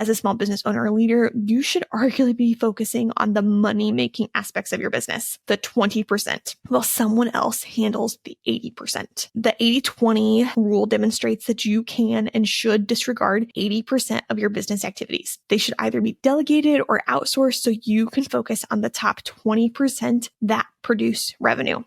As a small business owner or leader, you should arguably be focusing on the money-making aspects of your business, the 20%, while someone else handles the 80%. The 80-20 rule demonstrates that you can and should disregard 80% of your business activities. They should either be delegated or outsourced so you can focus on the top 20% that produce revenue.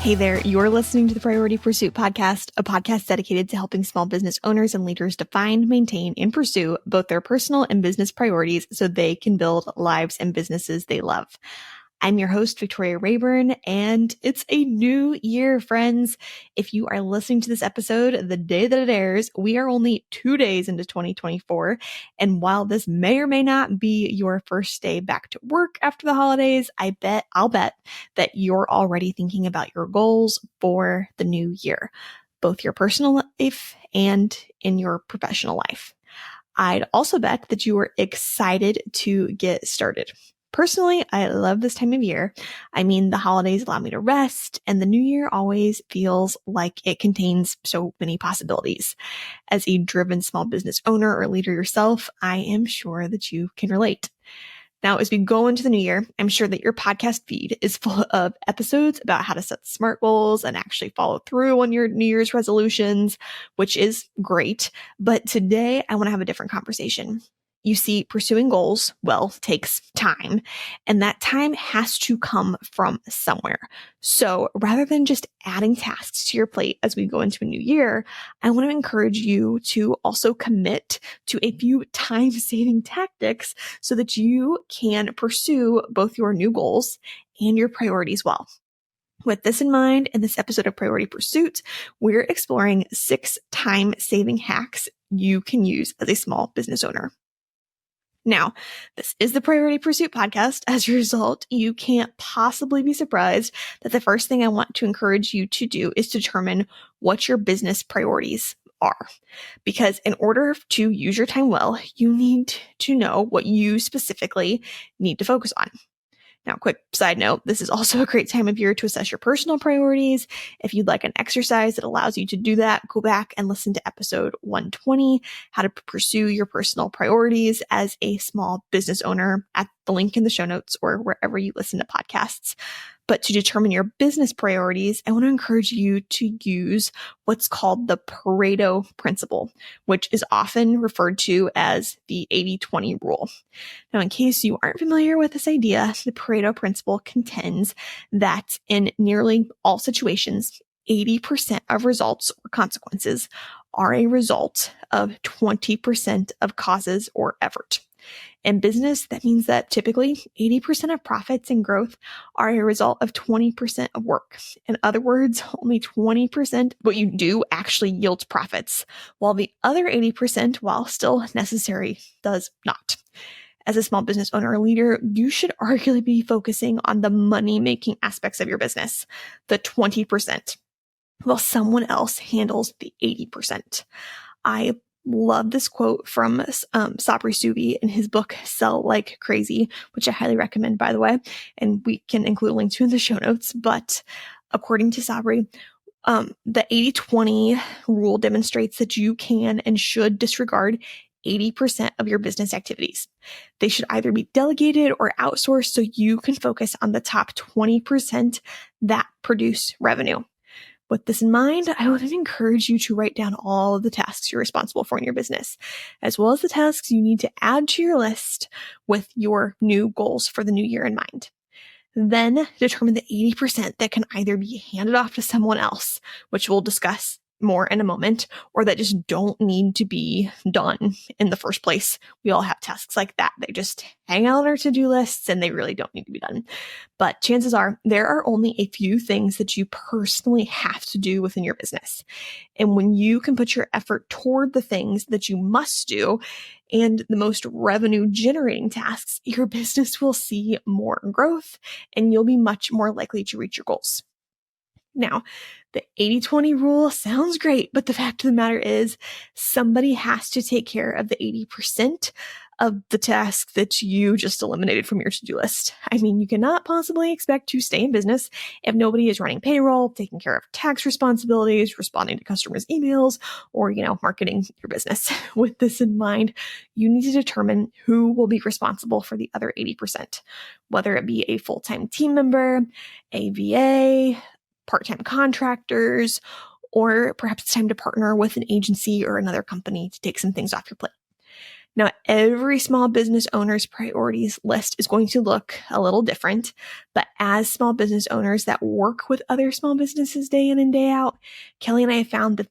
Hey there, you're listening to the Priority Pursuit Podcast, a podcast dedicated to helping small business owners and leaders define, maintain, and pursue both their personal and business priorities so they can build lives and businesses they love. I'm your host, Victoria Rayburn, and it's a new year, friends. If you are listening to this episode the day that it airs, we are only 2 days into 2024. And while this may or may not be your first day back to work after the holidays, I'll bet that you're already thinking about your goals for the new year, both your personal life and in your professional life. I'd also bet that you are excited to get started. Personally, I love this time of year. I mean, the holidays allow me to rest, and the new year always feels like it contains so many possibilities. As a driven small business owner or leader yourself, I am sure that you can relate. Now, as we go into the new year, I'm sure that your podcast feed is full of episodes about how to set SMART goals and actually follow through on your New Year's resolutions, which is great. But today, I want to have a different conversation. You see, pursuing goals, takes time, and that time has to come from somewhere. So rather than just adding tasks to your plate as we go into a new year, I want to encourage you to also commit to a few time-saving tactics so that you can pursue both your new goals and your priorities well. With this in mind, in this episode of Priority Pursuit, we're exploring 6 time-saving hacks you can use as a small business owner. Now, this is the Priority Pursuit podcast. As a result, you can't possibly be surprised that the first thing I want to encourage you to do is determine what your business priorities are. Because in order to use your time well, you need to know what you specifically need to focus on. Now, quick side note, this is also a great time of year to assess your personal priorities. If you'd like an exercise that allows you to do that, go back and listen to episode 120, how to pursue your personal priorities as a small business owner, at the link in the show notes or wherever you listen to podcasts. But to determine your business priorities, I want to encourage you to use what's called the Pareto principle, which is often referred to as the 80-20 rule. Now, in case you aren't familiar with this idea, the Pareto principle contends that in nearly all situations, 80% of results or consequences are a result of 20% of causes or effort. In business, that means that typically 80% of profits and growth are a result of 20% of work. In other words, only 20% what you do actually yields profits, while the other 80%, while still necessary, does not. As a small business owner or leader, you should arguably be focusing on the money-making aspects of your business, the 20%, while someone else handles the 80%. I love this quote from Sabri Subi in his book, Sell Like Crazy, which I highly recommend, by the way, and we can include a link to in the show notes. But according to Sabri, the 80-20 rule demonstrates that you can and should disregard 80% of your business activities. They should either be delegated or outsourced so you can focus on the top 20% that produce revenue. With this in mind, I would encourage you to write down all of the tasks you're responsible for in your business, as well as the tasks you need to add to your list with your new goals for the new year in mind. Then determine the 80% that can either be handed off to someone else, which we'll discuss more in a moment, or that just don't need to be done in the first place. We all have tasks like that. They just hang out on our to-do lists and they really don't need to be done. But chances are there are only a few things that you personally have to do within your business. And when you can put your effort toward the things that you must do and the most revenue generating tasks, your business will see more growth and you'll be much more likely to reach your goals. Now, the 80-20 rule sounds great, but the fact of the matter is somebody has to take care of the 80% of the tasks that you just eliminated from your to-do list. I mean, you cannot possibly expect to stay in business if nobody is running payroll, taking care of tax responsibilities, responding to customers' emails, or, marketing your business. With this in mind, you need to determine who will be responsible for the other 80%, whether it be a full-time team member, a VA, part-time contractors, or perhaps it's time to partner with an agency or another company to take some things off your plate. Now, every small business owner's priorities list is going to look a little different, but as small business owners that work with other small businesses day in and day out, Kelly and I have found that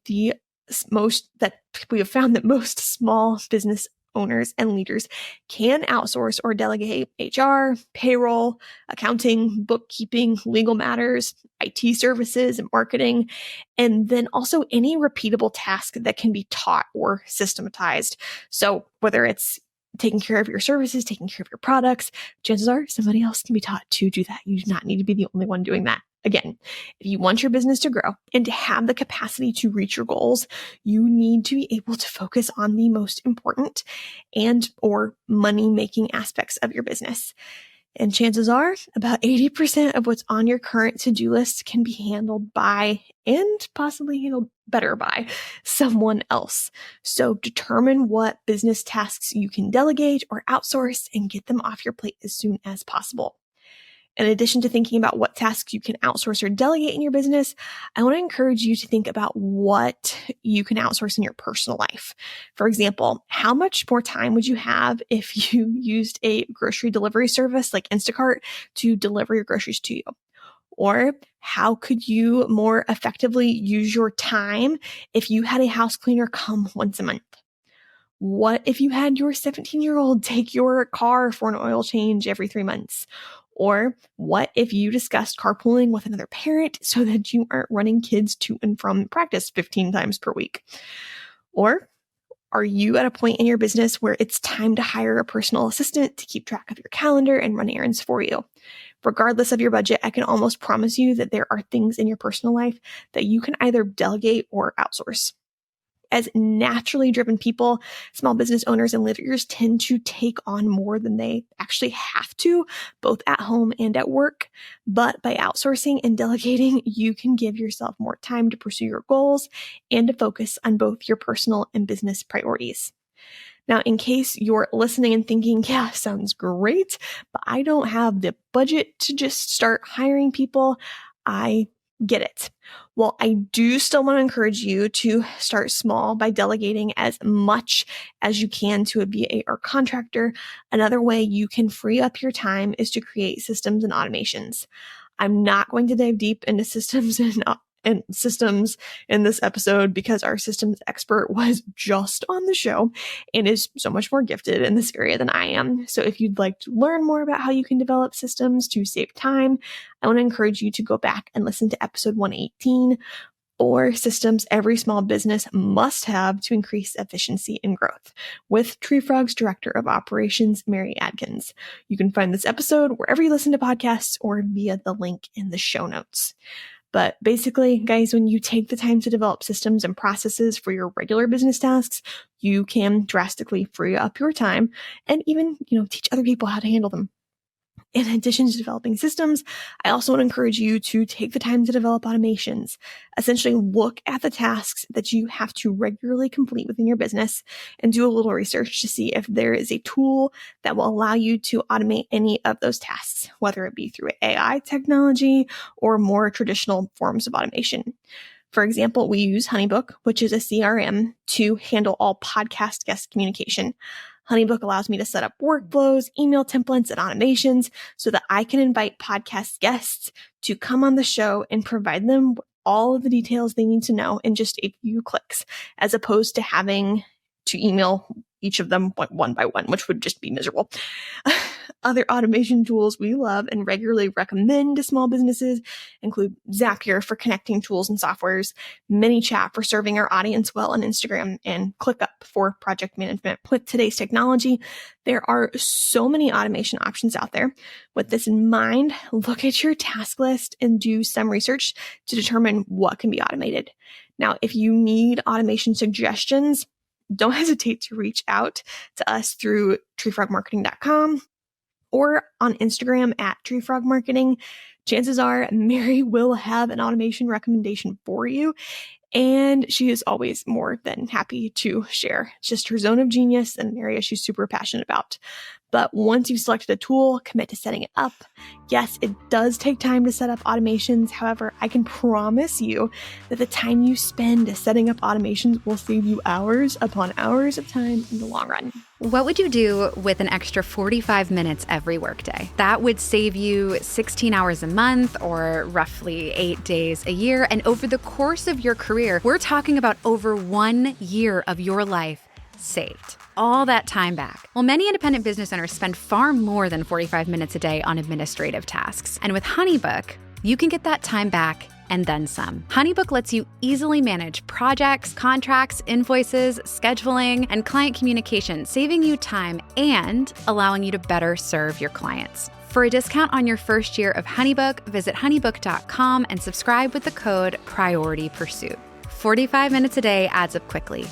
most small business owners and leaders can outsource or delegate HR, payroll, accounting, bookkeeping, legal matters, IT services, and marketing, and then also any repeatable task that can be taught or systematized. So whether it's taking care of your services, taking care of your products, chances are somebody else can be taught to do that. You do not need to be the only one doing that. Again, if you want your business to grow and to have the capacity to reach your goals, you need to be able to focus on the most important and or money-making aspects of your business. And chances are about 80% of what's on your current to-do list can be handled by and possibly handled better by someone else. So determine what business tasks you can delegate or outsource and get them off your plate as soon as possible. In addition to thinking about what tasks you can outsource or delegate in your business, I want to encourage you to think about what you can outsource in your personal life. For example, how much more time would you have if you used a grocery delivery service like Instacart to deliver your groceries to you? Or how could you more effectively use your time if you had a house cleaner come once a month? What if you had your 17-year-old take your car for an oil change every 3 months? Or what if you discussed carpooling with another parent so that you aren't running kids to and from practice 15 times per week? Or are you at a point in your business where it's time to hire a personal assistant to keep track of your calendar and run errands for you? Regardless of your budget, I can almost promise you that there are things in your personal life that you can either delegate or outsource. As naturally driven people, small business owners and leaders tend to take on more than they actually have to, both at home and at work. But by outsourcing and delegating, you can give yourself more time to pursue your goals and to focus on both your personal and business priorities. Now, in case you're listening and thinking, yeah, sounds great, but I don't have the budget to just start hiring people, I get it. Well, I do still want to encourage you to start small by delegating as much as you can to a VA or contractor. Another way you can free up your time is to create systems and automations. I'm not going to dive deep into systems and systems in this episode because our systems expert was just on the show and is so much more gifted in this area than I am. So if you'd like to learn more about how you can develop systems to save time, I want to encourage you to go back and listen to episode 118, or systems every small business must have to increase efficiency and growth, with Tree Frog's Director of Operations, Mary Adkins. You can find this episode wherever you listen to podcasts or via the link in the show notes. But basically, guys, when you take the time to develop systems and processes for your regular business tasks, you can drastically free up your time and even, teach other people how to handle them. In addition to developing systems, I also want to encourage you to take the time to develop automations. Essentially, look at the tasks that you have to regularly complete within your business and do a little research to see if there is a tool that will allow you to automate any of those tasks, whether it be through AI technology or more traditional forms of automation. For example, we use HoneyBook, which is a CRM, to handle all podcast guest communication. HoneyBook allows me to set up workflows, email templates, and automations so that I can invite podcast guests to come on the show and provide them all of the details they need to know in just a few clicks, as opposed to having to email each of them one by one, which would just be miserable. Other automation tools we love and regularly recommend to small businesses include Zapier for connecting tools and softwares, ManyChat for serving our audience well on Instagram, and ClickUp for project management. With today's technology, there are so many automation options out there. With this in mind, look at your task list and do some research to determine what can be automated. Now, if you need automation suggestions, don't hesitate to reach out to us through treefrogmarketing.com or on Instagram at treefrogmarketing. Chances are Mary will have an automation recommendation for you, and she is always more than happy to share. It's just her zone of genius and an area she's super passionate about. But once you've selected a tool, commit to setting it up. Yes, it does take time to set up automations. However, I can promise you that the time you spend setting up automations will save you hours upon hours of time in the long run. What would you do with an extra 45 minutes every workday? That would save you 16 hours a month or roughly 8 days a year. And over the course of your career, we're talking about over 1 year of your life saved. All that time back. Well, many independent business owners spend far more than 45 minutes a day on administrative tasks. And with HoneyBook, you can get that time back and then some. HoneyBook lets you easily manage projects, contracts, invoices, scheduling, and client communication, saving you time and allowing you to better serve your clients. For a discount on your first year of HoneyBook, visit honeybook.com and subscribe with the code PriorityPursuit. 45 minutes a day adds up quickly.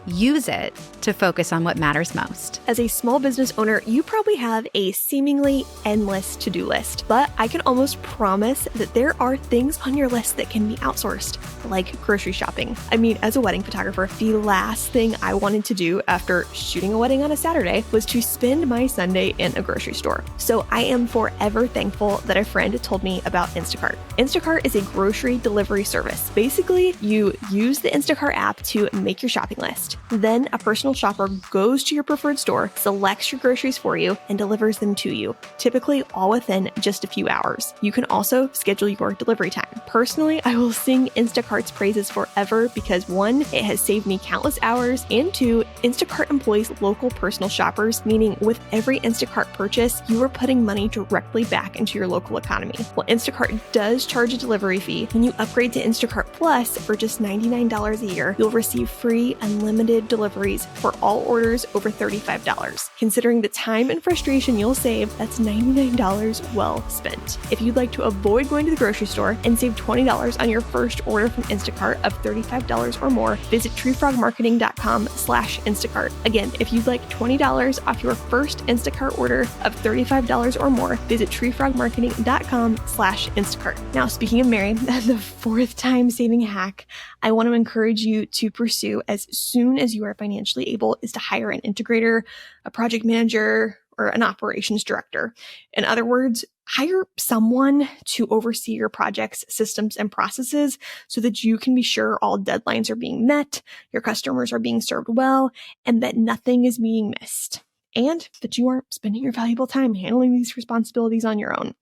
Use it to focus on what matters most. As a small business owner, you probably have a seemingly endless to-do list, but I can almost promise that there are things on your list that can be outsourced, like grocery shopping. I mean, as a wedding photographer, the last thing I wanted to do after shooting a wedding on a Saturday was to spend my Sunday in a grocery store. So I am forever thankful that a friend told me about Instacart. Instacart is a grocery delivery service. Basically, you use the Instacart app to make your shopping list. Then a personal shopper goes to your preferred store, selects your groceries for you, and delivers them to you, typically all within just a few hours. You can also schedule your delivery time. Personally, I will sing Instacart's praises forever because 1, it has saved me countless hours, and 2, Instacart employs local personal shoppers, meaning with every Instacart purchase, you are putting money directly back into your local economy. While Instacart does charge a delivery fee, when you upgrade to Instacart Plus for just $99 a year, you'll receive free unlimited deliveries for all orders over $35. Considering the time and frustration you'll save, that's $99 well spent. If you'd like to avoid going to the grocery store and save $20 on your first order from Instacart of $35 or more, visit treefrogmarketing.com/Instacart. Again, if you'd like $20 off your first Instacart order of $35 or more, visit treefrogmarketing.com/Instacart. Now, speaking of Mary, the 4th time saving hack I want to encourage you to pursue as soon as you are financially able is to hire an integrator, a project manager, or an operations director. In other words, hire someone to oversee your projects, systems, and processes so that you can be sure all deadlines are being met, your customers are being served well, and that nothing is being missed, and that you aren't spending your valuable time handling these responsibilities on your own.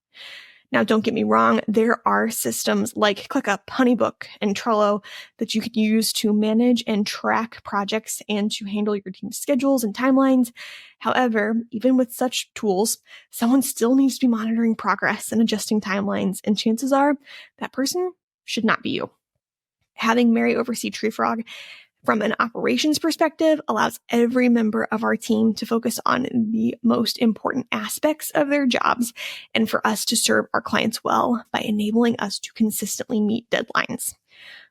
Now, don't get me wrong, there are systems like ClickUp, HoneyBook, and Trello that you can use to manage and track projects and to handle your team's schedules and timelines. However, even with such tools, someone still needs to be monitoring progress and adjusting timelines, and chances are that person should not be you. Having Mary oversee TreeFrog from an operations perspective allows every member of our team to focus on the most important aspects of their jobs and for us to serve our clients well by enabling us to consistently meet deadlines.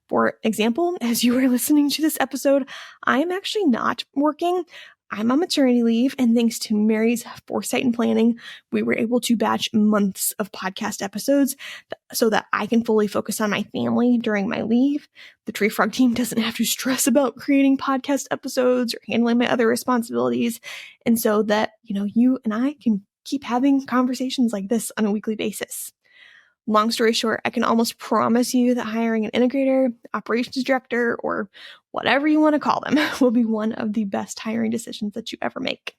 For example, as you are listening to this episode, I am actually not working. I'm on maternity leave, and thanks to Mary's foresight and planning, we were able to batch months of podcast episodes so that I can fully focus on my family during my leave. The Tree Frog team doesn't have to stress about creating podcast episodes or handling my other responsibilities, and so that, you and I can keep having conversations like this on a weekly basis. Long story short, I can almost promise you that hiring an integrator, operations director, or whatever you want to call them will be one of the best hiring decisions that you ever make.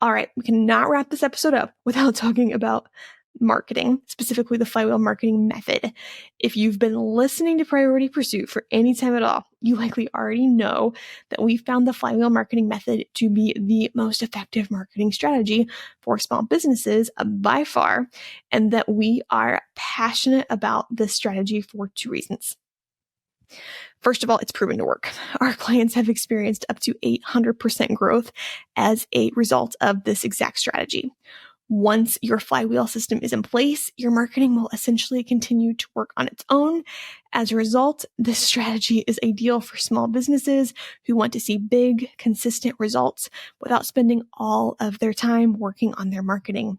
All right, we cannot wrap this episode up without talking about marketing, specifically the flywheel marketing method. If you've been listening to Priority Pursuit for any time at all, you likely already know that we found the flywheel marketing method to be the most effective marketing strategy for small businesses by far, and that we are passionate about this strategy for 2 reasons. First of all, it's proven to work. Our clients have experienced up to 800% growth as a result of this exact strategy. Once your flywheel system is in place, your marketing will essentially continue to work on its own. As a result, this strategy is ideal for small businesses who want to see big, consistent results without spending all of their time working on their marketing.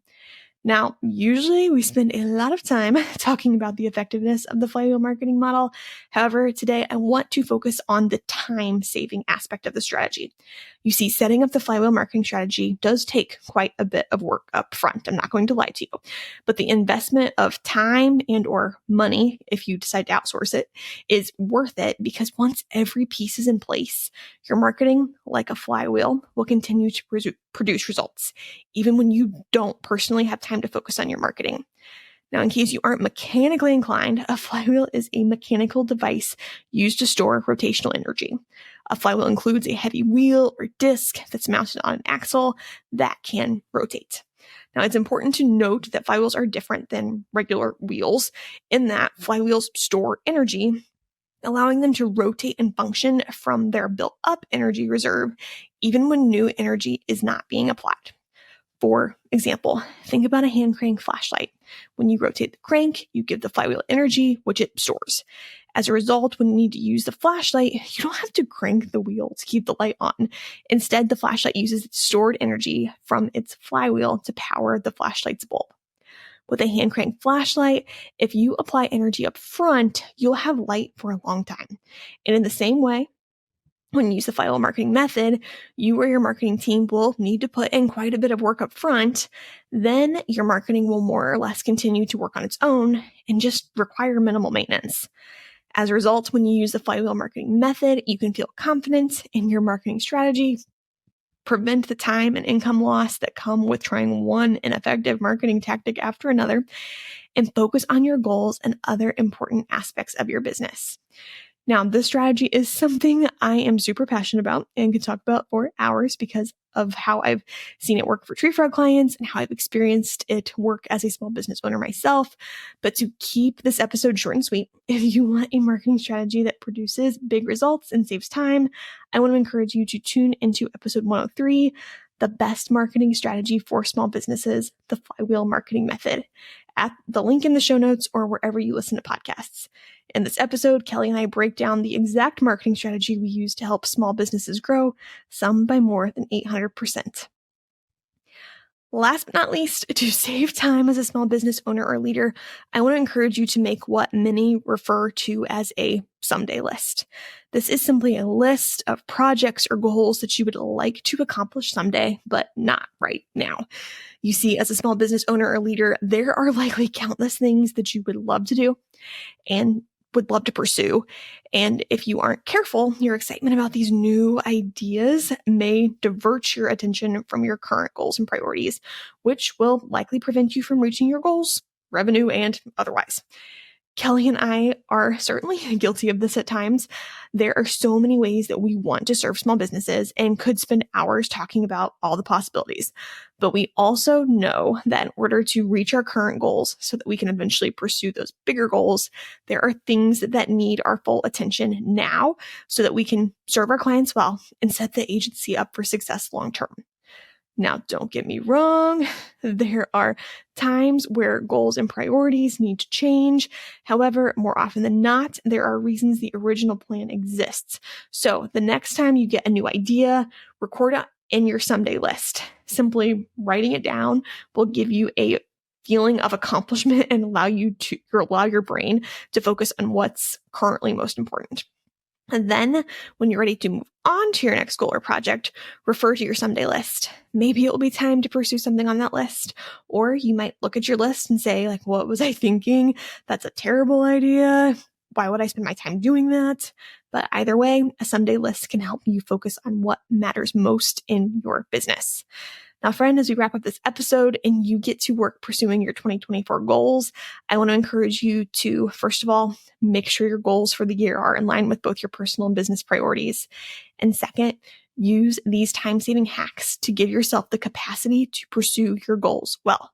Now, usually we spend a lot of time talking about the effectiveness of the flywheel marketing model. However, today I want to focus on the time-saving aspect of the strategy. You see, setting up the flywheel marketing strategy does take quite a bit of work up front. I'm not going to lie to you, but the investment of time and or money, if you decide to outsource it, is worth it because once every piece is in place, your marketing, like a flywheel, will continue to produce results, even when you don't personally have time to focus on your marketing. Now, in case you aren't mechanically inclined, a flywheel is a mechanical device used to store rotational energy. A flywheel includes a heavy wheel or disc that's mounted on an axle that can rotate. Now, it's important to note that flywheels are different than regular wheels in that flywheels store energy, allowing them to rotate and function from their built-up energy reserve, even when new energy is not being applied. For example, think about a hand crank flashlight. When you rotate the crank, you give the flywheel energy, which it stores. As a result, when you need to use the flashlight, you don't have to crank the wheel to keep the light on. Instead, the flashlight uses its stored energy from its flywheel to power the flashlight's bulb. With a hand crank flashlight, if you apply energy up front, you'll have light for a long time. And in the same way, when you use the flywheel marketing method, you or your marketing team will need to put in quite a bit of work up front. Then your marketing will more or less continue to work on its own and just require minimal maintenance. As a result, when you use the flywheel marketing method, you can feel confident in your marketing strategy, prevent the time and income loss that come with trying one ineffective marketing tactic after another, and focus on your goals and other important aspects of your business. Now, this strategy is something I am super passionate about and could talk about for hours because of how I've seen it work for tree frog clients and how I've experienced it work as a small business owner myself. But to keep this episode short and sweet, if you want a marketing strategy that produces big results and saves time, I want to encourage you to tune into episode 103, the best marketing strategy for small businesses, the flywheel marketing method, at the link in the show notes or wherever you listen to podcasts. In this episode, Kelly and I break down the exact marketing strategy we use to help small businesses grow, some by more than 800%. Last but not least, to save time as a small business owner or leader, I want to encourage you to make what many refer to as a someday list. This is simply a list of projects or goals that you would like to accomplish someday, but not right now. You see, as a small business owner or leader, there are likely countless things that you would love to do and would love to pursue. And if you aren't careful, your excitement about these new ideas may divert your attention from your current goals and priorities, which will likely prevent you from reaching your goals, revenue, and otherwise. Kelly and I are certainly guilty of this at times. There are so many ways that we want to serve small businesses and could spend hours talking about all the possibilities. But we also know that in order to reach our current goals so that we can eventually pursue those bigger goals, there are things that need our full attention now so that we can serve our clients well and set the agency up for success long term. Now, don't get me wrong. There are times where goals and priorities need to change. However, more often than not, there are reasons the original plan exists. So the next time you get a new idea, record it in your someday list. Simply writing it down will give you a feeling of accomplishment and allow your brain to focus on what's currently most important. And then when you're ready to move on to your next goal or project, refer to your someday list. Maybe it will be time to pursue something on that list. Or you might look at your list and say, like, what was I thinking? That's a terrible idea. Why would I spend my time doing that? But either way, a someday list can help you focus on what matters most in your business. Now, friend, as we wrap up this episode and you get to work pursuing your 2024 goals, I want to encourage you to, first of all, make sure your goals for the year are in line with both your personal and business priorities. And second, use these time-saving hacks to give yourself the capacity to pursue your goals well.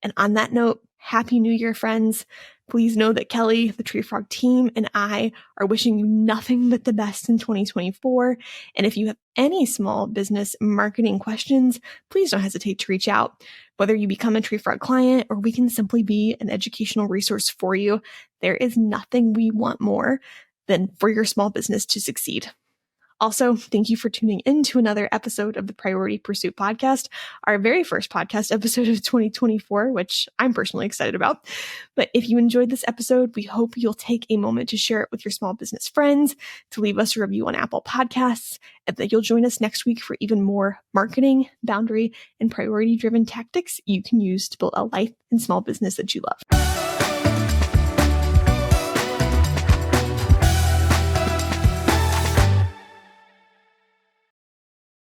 And on that note, Happy New Year, friends. Please know that Kelly, the Tree Frog team, and I are wishing you nothing but the best in 2024. And if you have any small business marketing questions, please don't hesitate to reach out. Whether you become a Tree Frog client or we can simply be an educational resource for you, there is nothing we want more than for your small business to succeed. Also, thank you for tuning in to another episode of the Priority Pursuit podcast, our very first podcast episode of 2024, which I'm personally excited about. But if you enjoyed this episode, we hope you'll take a moment to share it with your small business friends, to leave us a review on Apple Podcasts, and that you'll join us next week for even more marketing, boundary, and priority-driven tactics you can use to build a life and small business that you love.